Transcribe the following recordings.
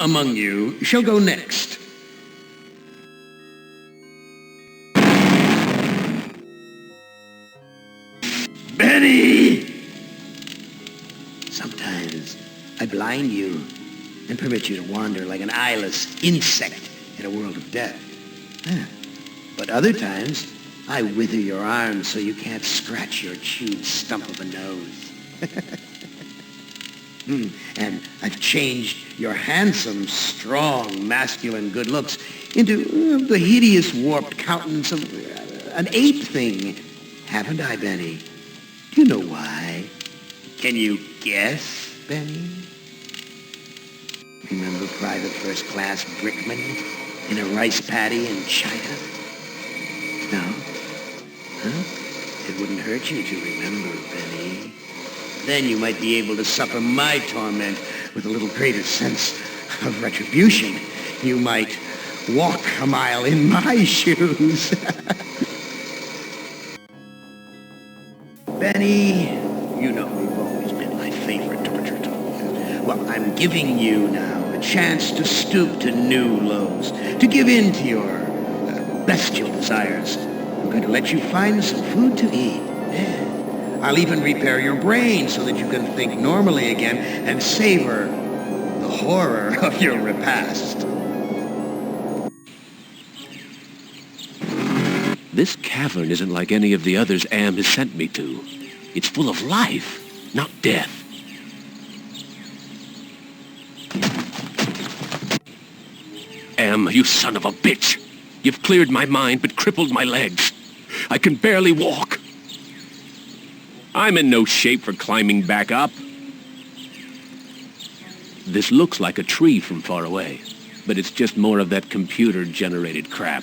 among you shall go next? Benny! Sometimes I blind you and permit you to wander like an eyeless insect in a world of death. But other times, I wither your arms so you can't scratch your chewed stump of a nose. And I've changed your handsome, strong, masculine good looks into the hideous, warped countenance of an ape thing. Haven't I, Benny? Do you know why? Can you guess, Benny? Remember Private First Class Brickman in a rice paddy in China? No? Huh? It wouldn't hurt you to remember, Benny. Then you might be able to suffer my torment with a little greater sense of retribution. You might walk a mile in my shoes. Benny, you know you've always been my favorite torture tool. Well, I'm giving you now a chance to stoop to new lows, to give in to your bestial desires. I'm going to let you find some food to eat. Yeah. I'll even repair your brain so that you can think normally again and savor the horror of your repast. This cavern isn't like any of the others Am has sent me to. It's full of life, not death. Am, you son of a bitch! You've cleared my mind but crippled my legs. I can barely walk. I'm in no shape for climbing back up. This looks like a tree from far away, but it's just more of that computer-generated crap.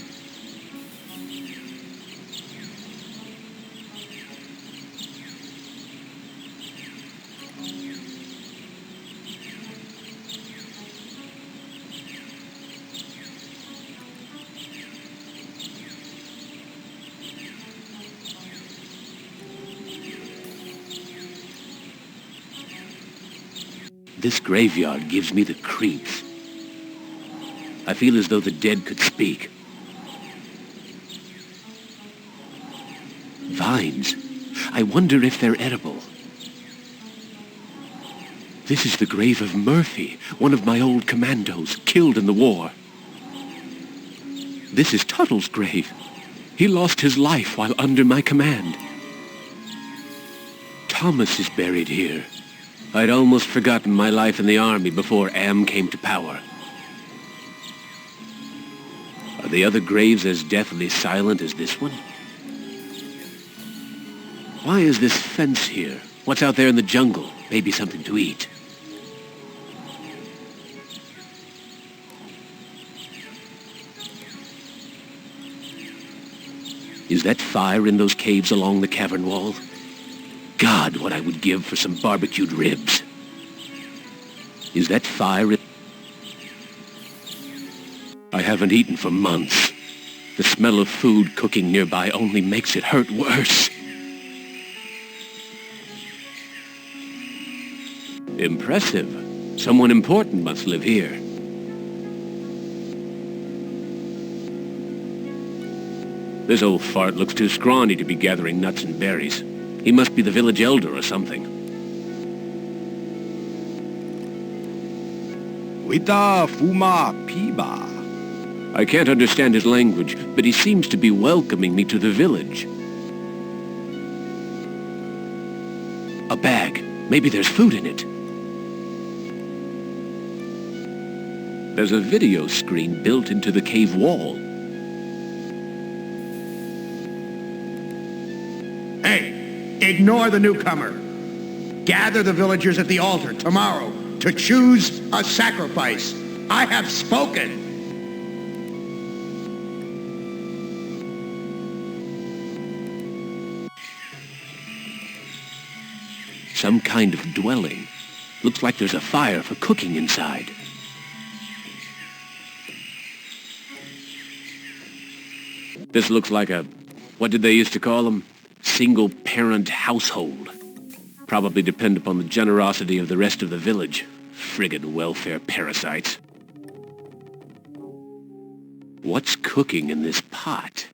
This graveyard gives me the creeps. I feel as though the dead could speak. Vines. I wonder if they're edible. This is the grave of Murphy, one of my old commandos, killed in the war. This is Tuttle's grave. He lost his life while under my command. Thomas is buried here. I'd almost forgotten my life in the army before Am came to power. Are the other graves as deathly silent as this one? Why is this fence here? What's out there in the jungle? Maybe something to eat. Is that fire in those caves along the cavern wall? God, what I would give for some barbecued ribs. Is that fire in... I haven't eaten for months. The smell of food cooking nearby only makes it hurt worse. Impressive. Someone important must live here. This old fart looks too scrawny to be gathering nuts and berries. He must be the village elder or something. Wita fuma piba. I can't understand his language, but he seems to be welcoming me to the village. A bag. Maybe there's food in it. There's a video screen built into the cave wall. Hey! Ignore the newcomer. Gather the villagers at the altar tomorrow to choose a sacrifice. I have spoken. Some kind of dwelling. Looks like there's a fire for cooking inside. This looks like a... what did they used to call them? Single-parent household. Probably depend upon the generosity of the rest of the village. Friggin' welfare parasites. What's cooking in this pot?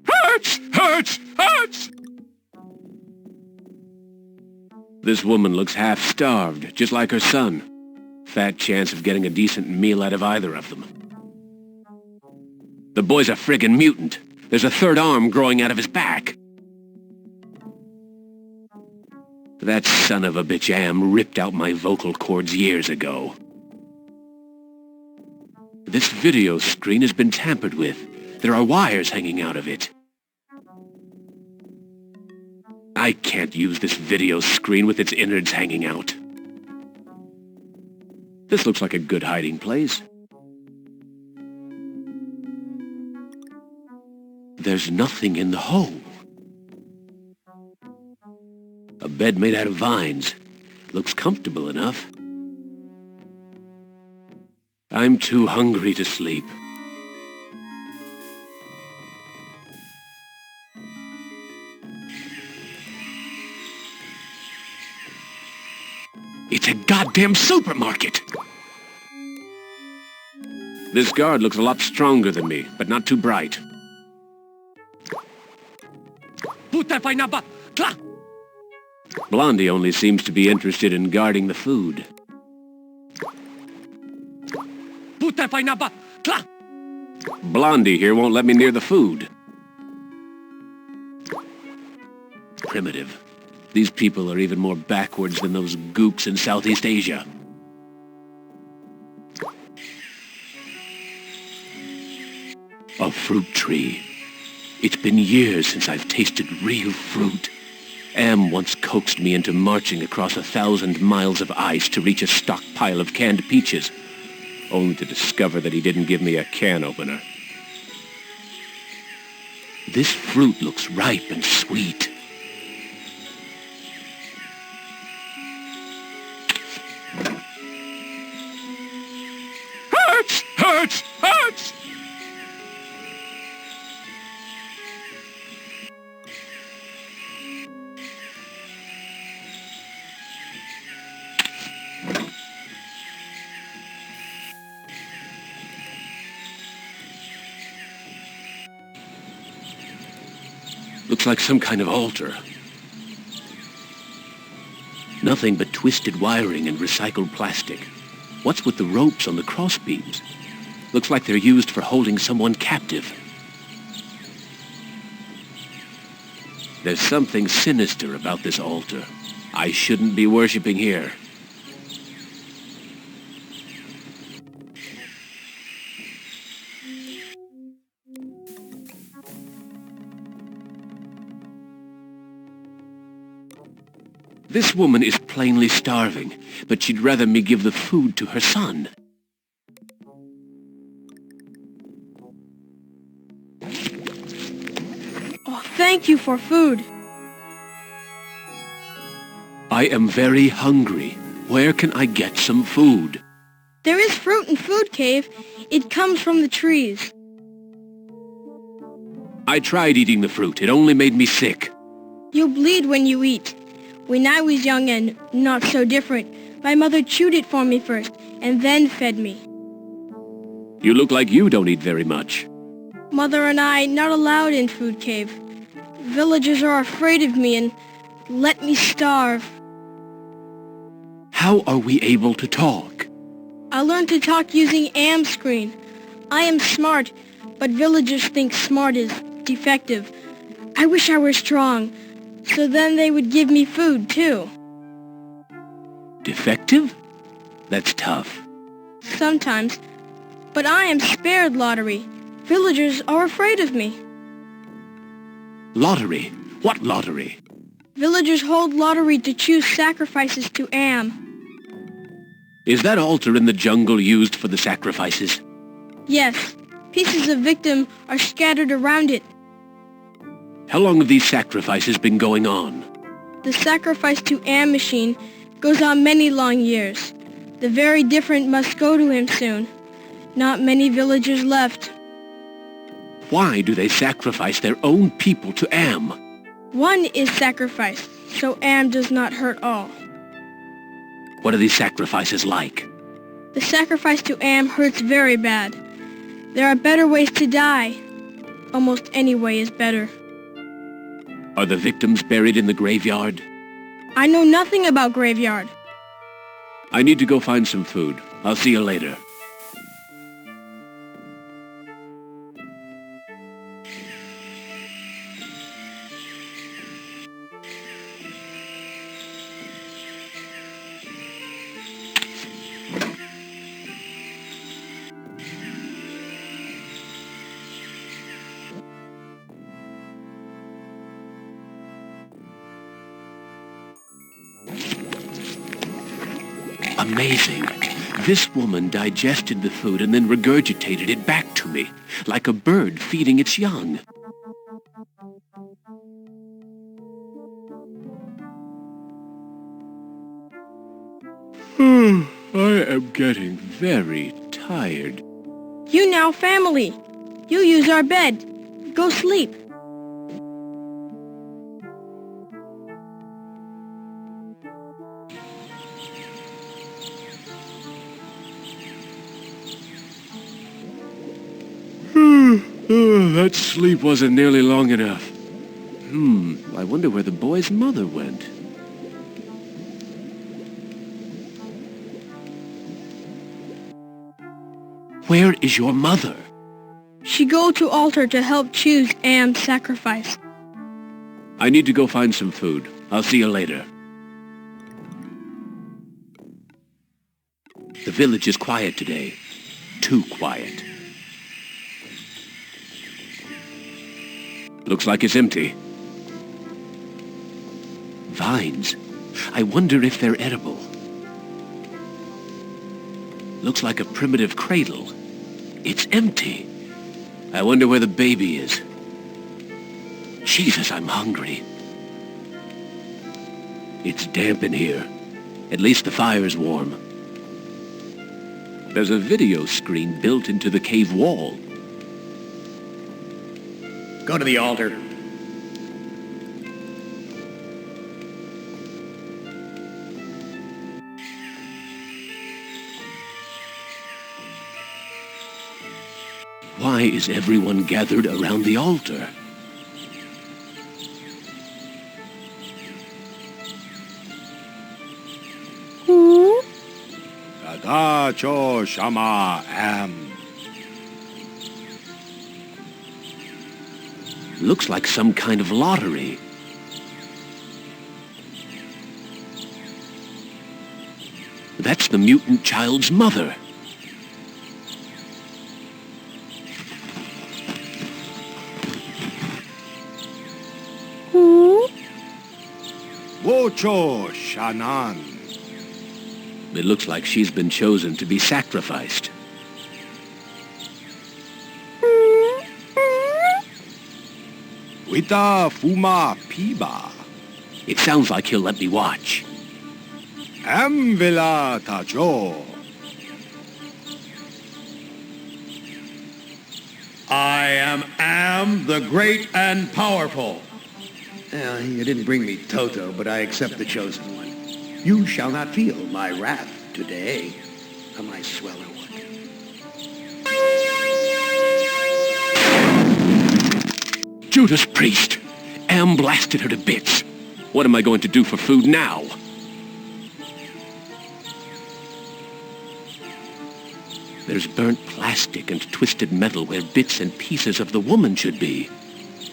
Hurts! Hurts! Hurts! This woman looks half-starved, just like her son. Fat chance of getting a decent meal out of either of them. The boy's a friggin' mutant. There's a third arm growing out of his back. That son of a bitch Am ripped out my vocal cords years ago. This video screen has been tampered with. There are wires hanging out of it. I can't use this video screen with its innards hanging out. This looks like a good hiding place. There's nothing in the hole. A bed made out of vines. Looks comfortable enough. I'm too hungry to sleep. It's a goddamn supermarket! This guard looks a lot stronger than me, but not too bright. Blondie only seems to be interested in guarding the food. Blondie here won't let me near the food. Primitive. These people are even more backwards than those gooks in Southeast Asia. A fruit tree. It's been years since I've tasted real fruit. Am once coaxed me into marching across 1,000 miles of ice to reach a stockpile of canned peaches, only to discover that he didn't give me a can opener. This fruit looks ripe and sweet. Hurts! Hurts! Hurts! Looks like some kind of altar. Nothing but twisted wiring and recycled plastic. What's with the ropes on the crossbeams? Looks like they're used for holding someone captive. There's something sinister about this altar. I shouldn't be worshipping here. This woman is plainly starving, but she'd rather me give the food to her son. Oh, thank you for food. I am very hungry. Where can I get some food? There is fruit in Food Cave. It comes from the trees. I tried eating the fruit. It only made me sick. You'll bleed when you eat. When I was young and not so different, my mother chewed it for me first, and then fed me. You look like you don't eat very much. Mother and I not allowed in Food Cave. Villagers are afraid of me and let me starve. How are we able to talk? I learned to talk using Am screen. I am smart, but villagers think smart is defective. I wish I were strong. So then they would give me food, too. Defective? That's tough. Sometimes. But I am spared lottery. Villagers are afraid of me. Lottery? What lottery? Villagers hold lottery to choose sacrifices to Am. Is that altar in the jungle used for the sacrifices? Yes. Pieces of victim are scattered around it. How long have these sacrifices been going on? The sacrifice to Am machine goes on many long years. The very different must go to him soon. Not many villagers left. Why do they sacrifice their own people to Am? One is sacrificed, so Am does not hurt all. What are these sacrifices like? The sacrifice to Am hurts very bad. There are better ways to die. Almost any way is better. Are the victims buried in the graveyard? I know nothing about graveyard. I need to go find some food. I'll see you later. Amazing. This woman digested the food and then regurgitated it back to me, like a bird feeding its young. I am getting very tired. You now family. You use our bed. Go sleep. That sleep wasn't nearly long enough. I wonder where the boy's mother went. Where is your mother? She go to altar to help choose Am's sacrifice. I need to go find some food. I'll see you later. The village is quiet today. Too quiet. Looks like it's empty. Vines. I wonder if they're edible. Looks like a primitive cradle. It's empty. I wonder where the baby is. Jesus, I'm hungry. It's damp in here. At least the fire's warm. There's a video screen built into the cave wall. Go to the altar. Why is everyone gathered around the altar? Tadacho Shama Am. Looks like some kind of lottery. That's the mutant child's mother. Wocho Shanan. It looks like she's been chosen to be sacrificed. Wita Fuma Piba. It sounds like he'll let me watch. Amvila Tajo. I am the great and powerful. You didn't bring me Toto, but I accept the chosen one. You shall not feel my wrath today. Am I swell or what? Judas Priest! Am blasted her to bits. What am I going to do for food now? There's burnt plastic and twisted metal where bits and pieces of the woman should be.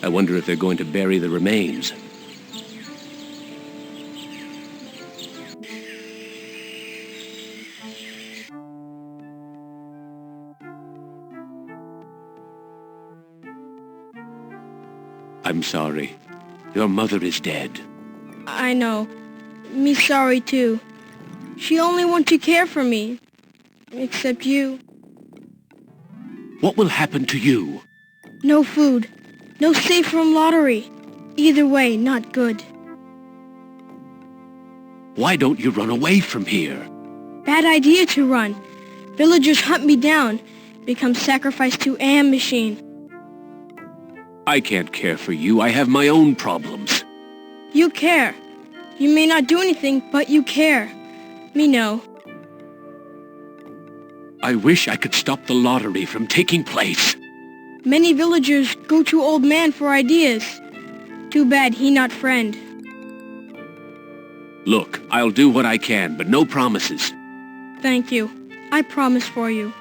I wonder if they're going to bury the remains. I'm sorry. Your mother is dead. I know. Me sorry too. She only want to care for me. Except you. What will happen to you? No food. No safe room lottery. Either way, not good. Why don't you run away from here? Bad idea to run. Villagers hunt me down. Become sacrificed to Am machine. I can't care for you. I have my own problems. You care. You may not do anything, but you care. Me know. I wish I could stop the lottery from taking place. Many villagers go to Old Man for ideas. Too bad he not friend. Look, I'll do what I can, but no promises. Thank you. I promise for you.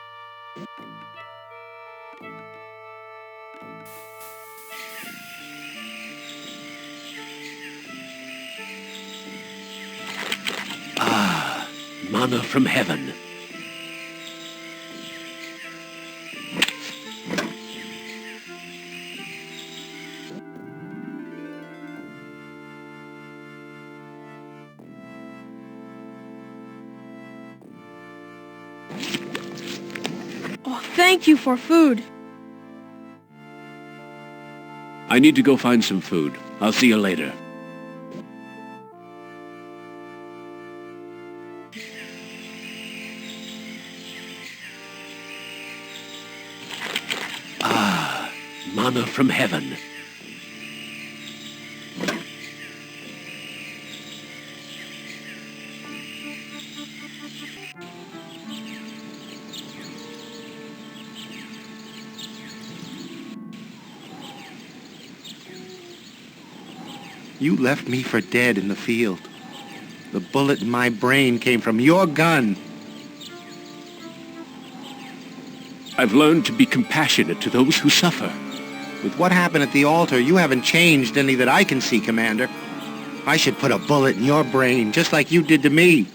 Manna from heaven. Oh, thank you for food. I need to go find some food. I'll see you later. Manna from heaven. You left me for dead in the field. The bullet in my brain came from your gun. I've learned to be compassionate to those who suffer. With what happened at the altar, you haven't changed any that I can see, Commander. I should put a bullet in your brain, just like you did to me.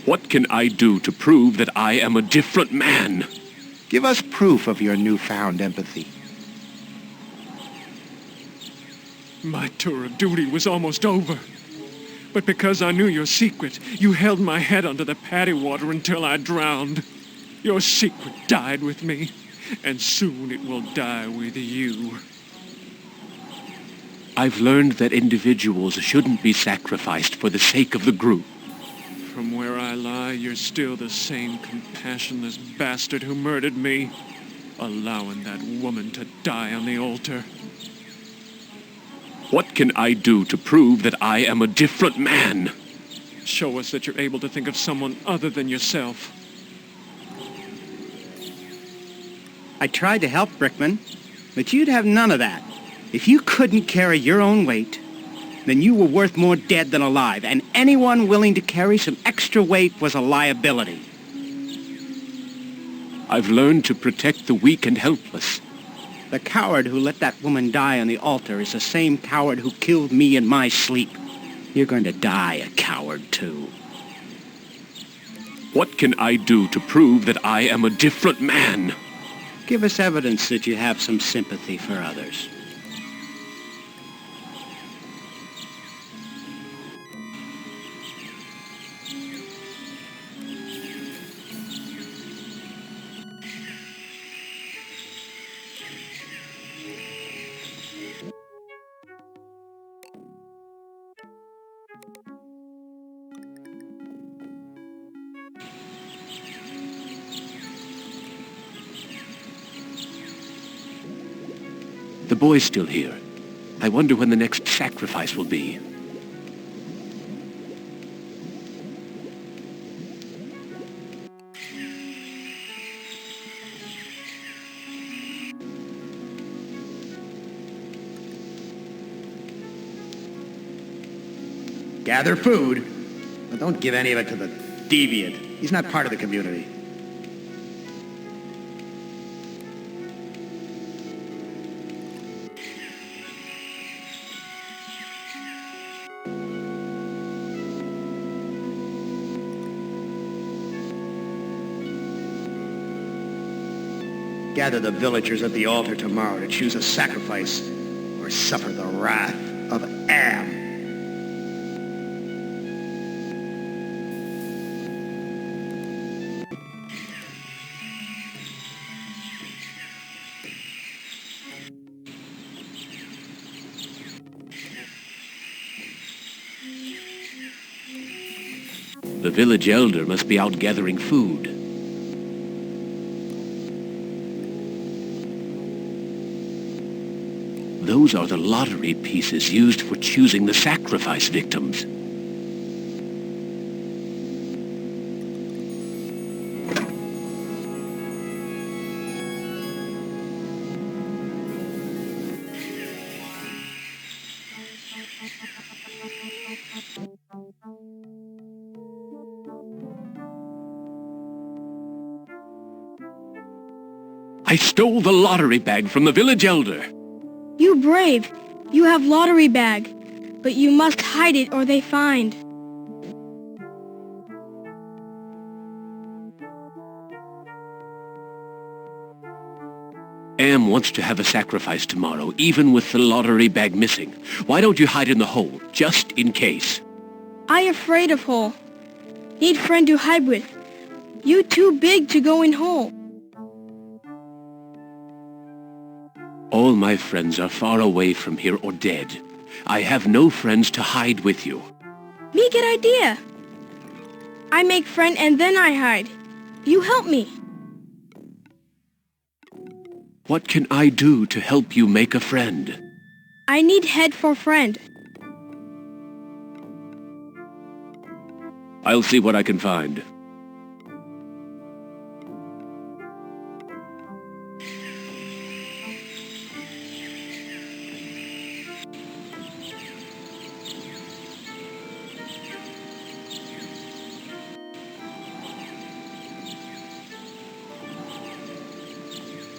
What can I do to prove that I am a different man? Give us proof of your newfound empathy. My tour of duty was almost over. But because I knew your secret, you held my head under the paddy water until I drowned. Your secret died with me, and soon it will die with you. I've learned that individuals shouldn't be sacrificed for the sake of the group. From where I lie, you're still the same compassionless bastard who murdered me, allowing that woman to die on the altar. What can I do to prove that I am a different man? Show us that you're able to think of someone other than yourself. I tried to help, Brickman, but you'd have none of that. If you couldn't carry your own weight, then you were worth more dead than alive, and anyone willing to carry some extra weight was a liability. I've learned to protect the weak and helpless. The coward who let that woman die on the altar is the same coward who killed me in my sleep. You're going to die a coward, too. What can I do to prove that I am a different man? Give us evidence that you have some sympathy for others. The boy's still here. I wonder when the next sacrifice will be. Gather food, but don't give any of it to the deviant. He's not part of the community. Gather the villagers at the altar tomorrow to choose a sacrifice or suffer the wrath of Am. The village elder must be out gathering food. Those are the lottery pieces used for choosing the sacrifice victims. I stole the lottery bag from the village elder. You brave. You have lottery bag. But you must hide it or they find. Am wants to have a sacrifice tomorrow, even with the lottery bag missing. Why don't you hide in the hole, just in case? I afraid of hole. Need friend to hide with. You too big to go in hole. All my friends are far away from here or dead. I have no friends to hide with you. Me get idea. I make friend and then I hide. You help me. What can I do to help you make a friend? I need head for friend. I'll see what I can find.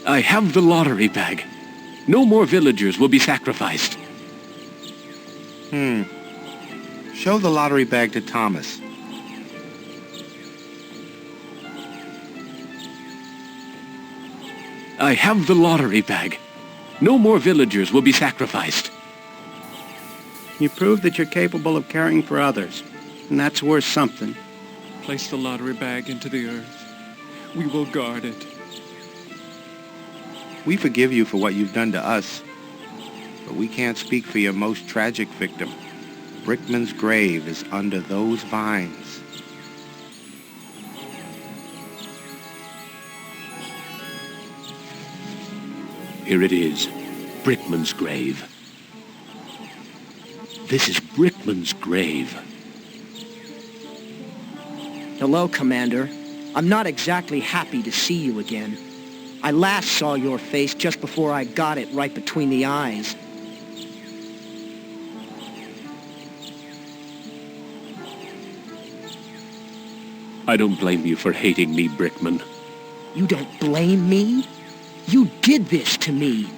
I have the lottery bag. No more villagers will be sacrificed. Show the lottery bag to Thomas. I have the lottery bag. No more villagers will be sacrificed. You prove that you're capable of caring for others, and that's worth something. Place the lottery bag into the earth. We will guard it. We forgive you for what you've done to us, but we can't speak for your most tragic victim. Brickman's grave is under those vines. Here it is, Brickman's grave. This is Brickman's grave. Hello, Commander. I'm not exactly happy to see you again. I last saw your face just before I got it right between the eyes. I don't blame you for hating me, Brickman. You don't blame me? You did this to me.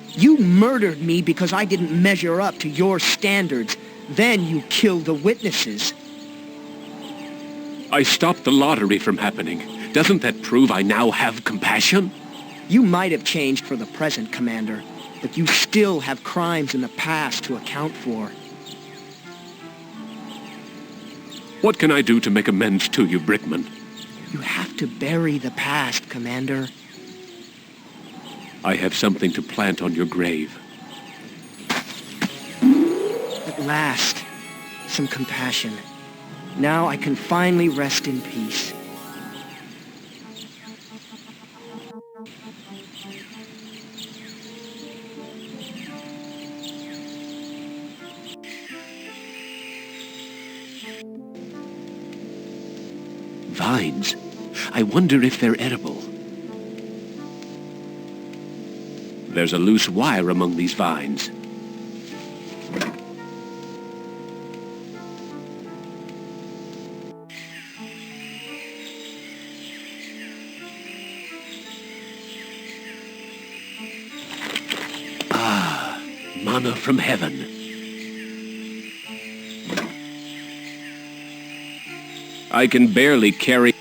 You murdered me because I didn't measure up to your standards. Then you killed the witnesses. I stopped the lottery from happening. Doesn't that prove I now have compassion? You might have changed for the present, Commander, but you still have crimes in the past to account for. What can I do to make amends to you, Brickman? You have to bury the past, Commander. I have something to plant on your grave. At last, some compassion. Now I can finally rest in peace. Vines. I wonder if they're edible. There's a loose wire among these vines. Ah, manna from heaven. I can barely carry...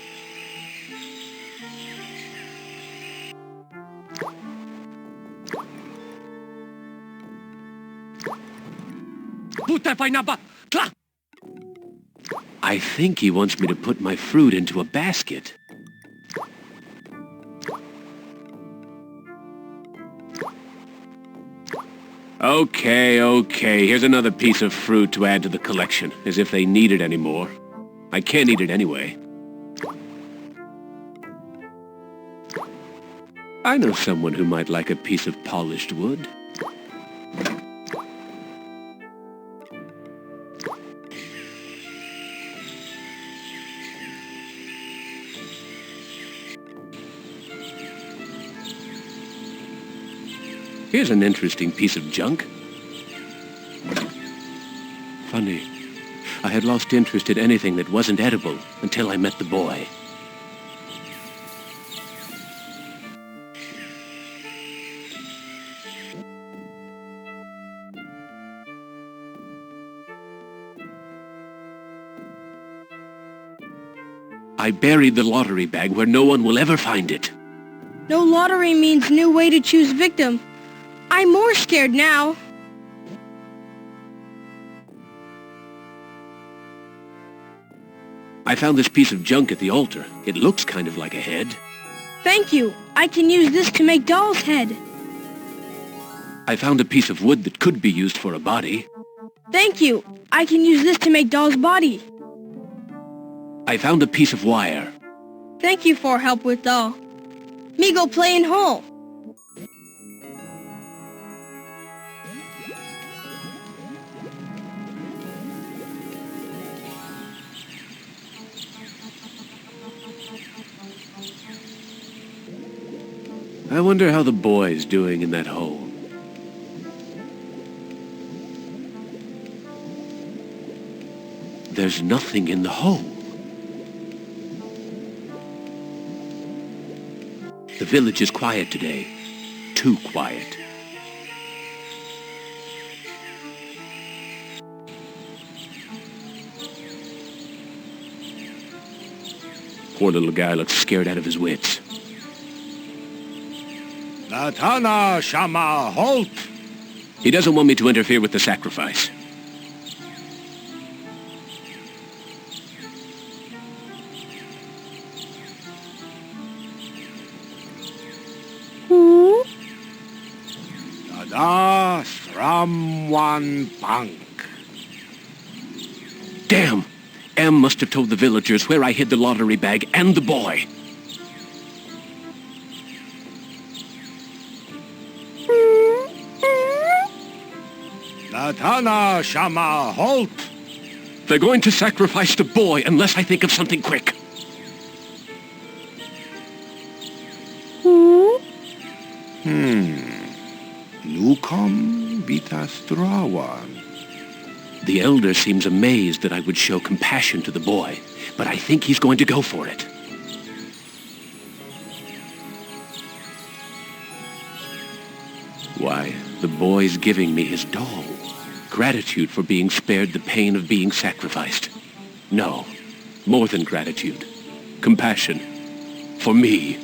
I think he wants me to put my fruit into a basket. Okay, here's another piece of fruit to add to the collection, as if they need it anymore. I can't eat it anyway. I know someone who might like a piece of polished wood. Here's an interesting piece of junk. Funny. I had lost interest in anything that wasn't edible until I met the boy. I buried the lottery bag where no one will ever find it. No lottery means new way to choose victim. I'm more scared now. I found this piece of junk at the altar. It looks kind of like a head. Thank you. I can use this to make doll's head. I found a piece of wood that could be used for a body. Thank you. I can use this to make doll's body. I found a piece of wire. Thank you for help with doll. Me go play in hole. I wonder how the boy's doing in that hole. There's nothing in the hole. The village is quiet today. Too quiet. Poor little guy looks scared out of his wits. Latana Shama, halt! He doesn't want me to interfere with the sacrifice. Tada Sramwan Punk. Damn! M must have told the villagers where I hid the lottery bag and the boy. Latana Shama, halt! They're going to sacrifice the boy unless I think of something quick. Nukom Vitastrawan. The elder seems amazed that I would show compassion to the boy, but I think he's going to go for it. Why, the boy's giving me his doll. Gratitude for being spared the pain of being sacrificed. No, more than gratitude. Compassion. For me.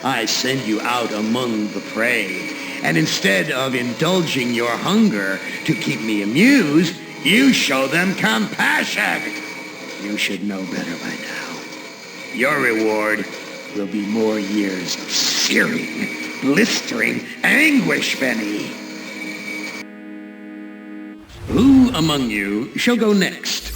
I send you out among the prey, and instead of indulging your hunger to keep me amused, you show them compassion. You should know better by now. Your reward will be more years of searing, blistering anguish, Benny. Who among you shall go next?